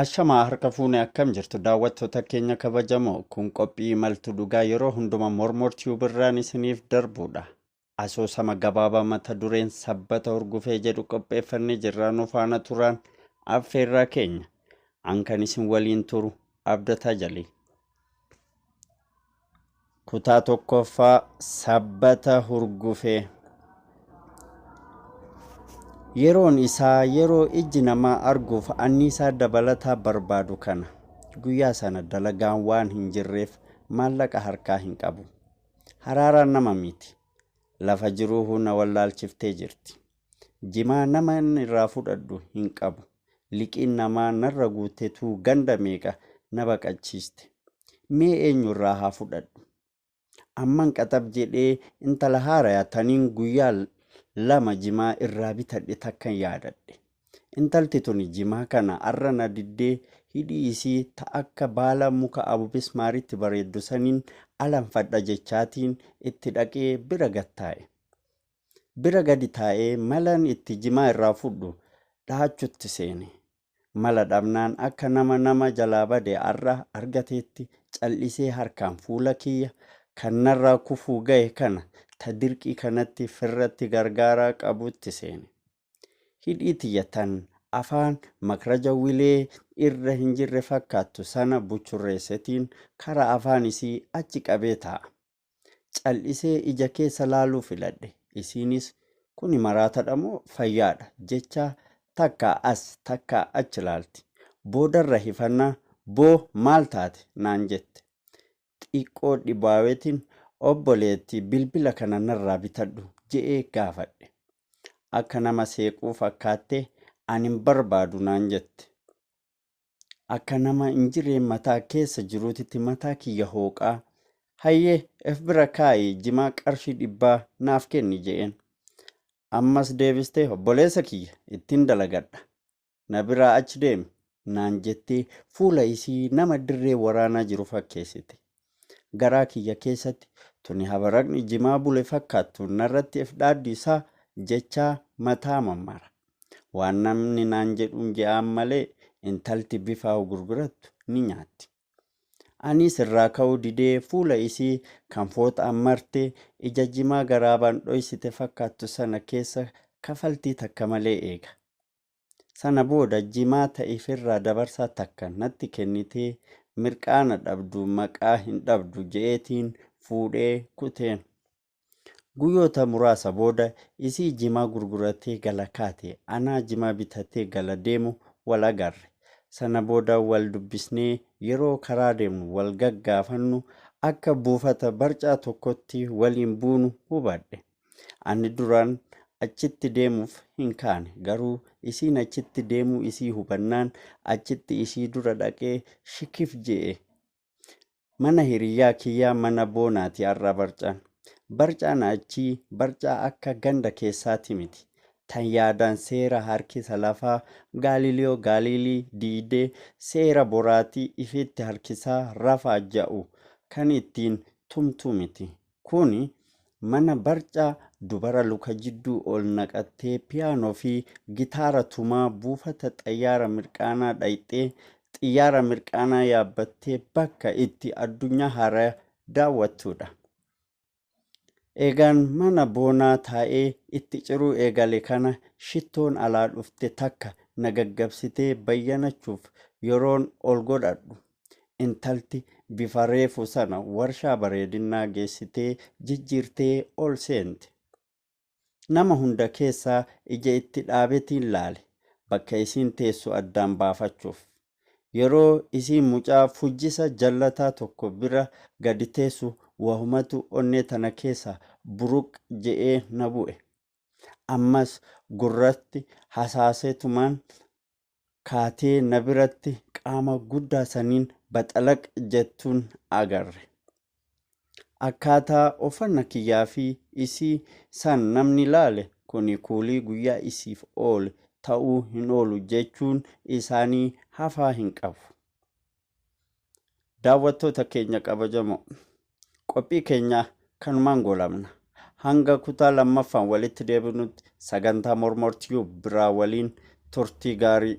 Ashamaa harka fuunee akkam jirtu daawwattoota keenya kabajamoo kun qophii imaltuu dhugaa yeroo hunduma mormortii birraan isiniif darbudha. Asoosama gabaabaa mata dureen sabbata harguffee jedhu qopheeffannee jirra nu faana turaan affeerraa keenya. Ankan isin waliin turu abdataa jalii. Kutaa tokkoffaa sabbata harguffee. Yeroon isaa yeroo ijji namaa arguuf anniisaa dabalataa barbaadu kana. Guyyaa sana dalagaan waan hin jirreef maallaqa harkaa hin qabu. Haraaraan nama miti. Lafa jiruu hunda wallaalchiftee jirti. Jimaa nama irraa fudhadhu hin qabu. Liqiin namaa narra guuteetu ganda meeqa na baqachiiste. Mee eenyurraa haa fudhadhu. Amman qaxab jedhee intala haarayaa taniin guyyaa lama jimaa irraa bitadhe takkan yaadadhe. Intalti tuni jimaa kana arra na diddee hidhii isii ta akka baala muka abubis maaritti bareeddu saniin alanfadha jechaatiin itti dhaqee bira gattaa'e. Bira gadi taa'ee malan itti jimaa irraa fudhu dhaachutti seene. Mala dhabnaan akka nama jalaa bade arra argateetti callisee harkaan fuula kiyya kan narraa kufuu ga'e kana ta dirqii kanatti firratti gargaaraa qabutti seene. Hidhii tiyyatan afaan makraja wilee irra hin jirre fakkaattu sana buchurreessetiin karaa afaan isii achi qabee taa'a. Callisee ija keessa laaluu filadhe. Isiinis kuni maraatadha moo fayyaadha jechaa takkaa as takkaa achi laalti. Boodarra hifannaa boo maal taate naan jette. Xiqqoo dhibaawetiin obboleetti bilbila kana narraa bitadhu je'ee gaafadhe. Akka nama seequu fakkaattee ani hin barbaadu naan jette. Akka nama injireen mataa keessa jiruutitti mataa kiyya hooqaa. Hayyee if bira kaa'ee jimaa qarshii 100 naaf kenni je'een. Ammas deebistee obboleessa kiyya ittiin dalagadha. Na biraa achi deemi naan jettee fuula isii nama dirree waraanaa jiru fakkeessite. Garaa kiyya keessatti tuni habaraqni jimaa bule fakkaattu narratti if dhaaddi isaa jechaa mataa mammara. Waan namni naan jedhuun je'aan malee intalti bifa gurgurattu ni nyaatti. Anis irraa ka'uu didee fuula isii kan fooxaan martee ija jimaa garaabaan dhoysite fakkaattu sana keessa kafaltii takka malee eega. Sana booda jimaa ta'ifirraa dabarsaa takka natti kennitee mirqaana dhabdu maqaa hin dhabdu je'eetiin fuudhee kuteen. Guyyoota muraasa booda isii jimaa gurguratee gala kaate anaa jimaa bitatee gala deemu wal agarre. Sana booda wal dubbisnee yeroo karaa deemnu wal gaggaafannu akka buufata barcaa tokkotti waliin buunu hubadhe. Ani duraan achitti deemuuf hin kaane garuu isiin achitti deemuu isii hubannaan achitti isii dura dhaqee shikif je'e. Mana hiriyyaa kiyyaa mana boonaati har'a barcaan. Barcaan achii barcaa akka ganda keessaati miti. Tan yaadaan seera harkisa lafaa Gaaliliyoo Gaalilii diidee seera boraatii ifitti harkisaa rafaa ja'u kan ittiin tumtu miti. Kuni mana barcaa dubara luka jidduu ol naqattee piyaanoo fi gitaara tumaa buufata xayyaara mirqaanaa dhayxee xiyyaara mirqaanaa yaabbattee bakka itti addunyaa haaraa daawwattudha. Eegaan mana boonaa taa'ee itti ciruu eegale kana shittoon alaa dhufte takka na gaggabsitee bayyanachuuf yeroon ol godhadhu. Intalti bifa reefu sana warshaa bareedinaa geessitee jijjiirtee ol seente. Nama hunda keessaa ija itti dhaabetiin laale bakka isiin teessu addaan baafachuuf. Yeroo isiin mucaa fujjisa jallataa tokko bira gadi teessu wahumatu onnee tana keessa buruq je'ee na bu'e. Ammas gurratti hasaasetumaan kaatee na biratti qaama guddaa saniin baxalaq jettuun agarre. Akkaataa ofanna kiyyaa fi isii san namni laale kuni kuulii guyyaa isiif oole ta'uu hin oolu jechuun isaanii hafaa hin qabu. Daawwattoota keenya kabajamoo qophii keenya kanumaan goolabna. Hanga kutaa lammaffaan walitti deebinutti sagantaa mormortii biraa waliin turtii gaarii.